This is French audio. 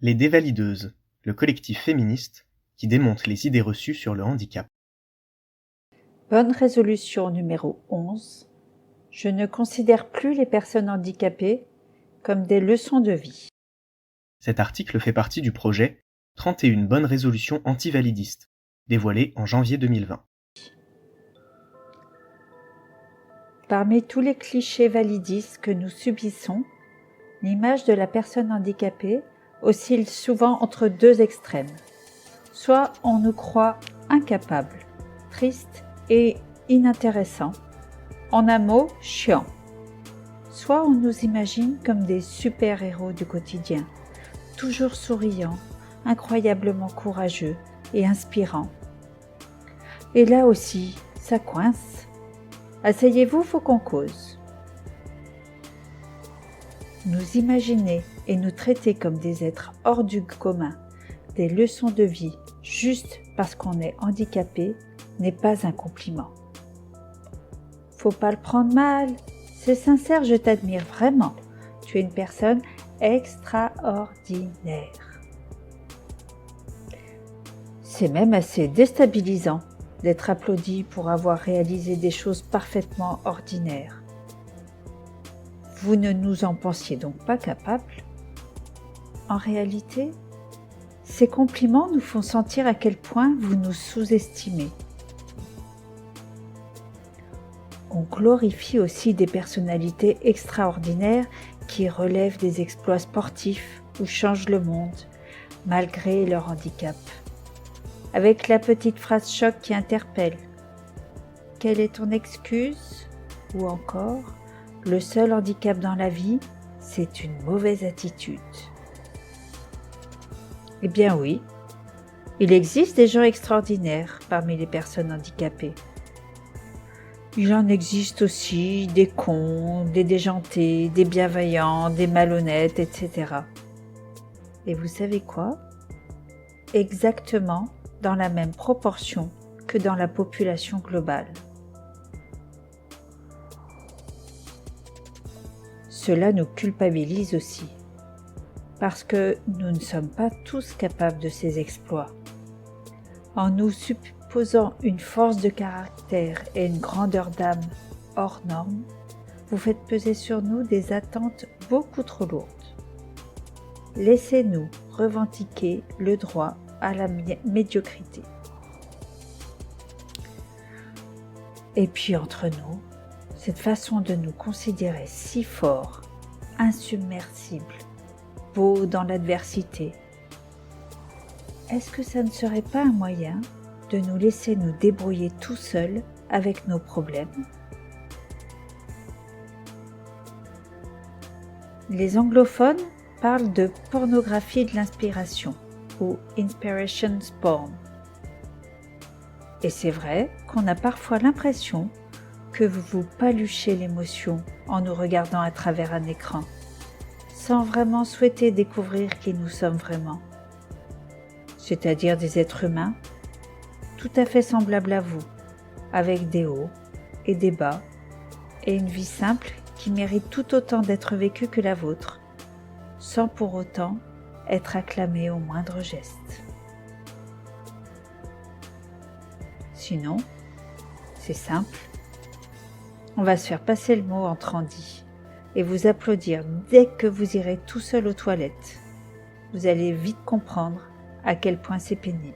Les Dévalideuses, le collectif féministe qui démonte les idées reçues sur le handicap. Bonne résolution numéro 11. Je ne considère plus les personnes handicapées comme des leçons de vie. Cet article fait partie du projet 31 bonnes résolutions antivalidistes, dévoilé en janvier 2020. Parmi tous les clichés validistes que nous subissons, l'image de la personne handicapée oscille souvent entre deux extrêmes. Soit on nous croit incapables, tristes et inintéressants, en un mot, chiants. Soit on nous imagine comme des super-héros du quotidien, toujours souriants, incroyablement courageux et inspirants. Et là aussi, ça coince. Asseyez-vous, faut qu'on cause. Nous imaginer et nous traiter comme des êtres hors du commun, des leçons de vie, juste parce qu'on est handicapé, n'est pas un compliment. Faut pas le prendre mal, c'est sincère, je t'admire vraiment. Tu es une personne extraordinaire. C'est même assez déstabilisant d'être applaudi pour avoir réalisé des choses parfaitement ordinaires. Vous ne nous en pensiez donc pas capables? En réalité, ces compliments nous font sentir à quel point vous nous sous-estimez. On glorifie aussi des personnalités extraordinaires qui relèvent des exploits sportifs ou changent le monde, malgré leur handicap. Avec la petite phrase choc qui interpelle. Quelle est ton excuse? Ou encore, le seul handicap dans la vie, c'est une mauvaise attitude. Eh bien oui, il existe des gens extraordinaires parmi les personnes handicapées. Il en existe aussi des cons, des déjantés, des bienveillants, des malhonnêtes, etc. Et vous savez quoi? Exactement dans la même proportion que dans la population globale. Cela nous culpabilise aussi, parce que nous ne sommes pas tous capables de ces exploits. En nous supposant une force de caractère et une grandeur d'âme hors normes, vous faites peser sur nous des attentes beaucoup trop lourdes. Laissez-nous revendiquer le droit à la médiocrité. Et puis entre nous, cette façon de nous considérer si forts, insubmersibles, beaux dans l'adversité, est-ce que ça ne serait pas un moyen de nous laisser nous débrouiller tout seuls avec nos problèmes? Les anglophones parlent de pornographie de l'inspiration ou inspiration porn. Et c'est vrai qu'on a parfois l'impression que vous paluchez l'émotion en nous regardant à travers un écran, sans vraiment souhaiter découvrir qui nous sommes vraiment, c'est-à-dire des êtres humains tout à fait semblables à vous, avec des hauts et des bas, et une vie simple qui mérite tout autant d'être vécue que la vôtre, sans pour autant être acclamée au moindre geste. Sinon, c'est simple, on va se faire passer le mot entre andis et vous applaudir dès que vous irez tout seul aux toilettes. Vous allez vite comprendre à quel point c'est pénible.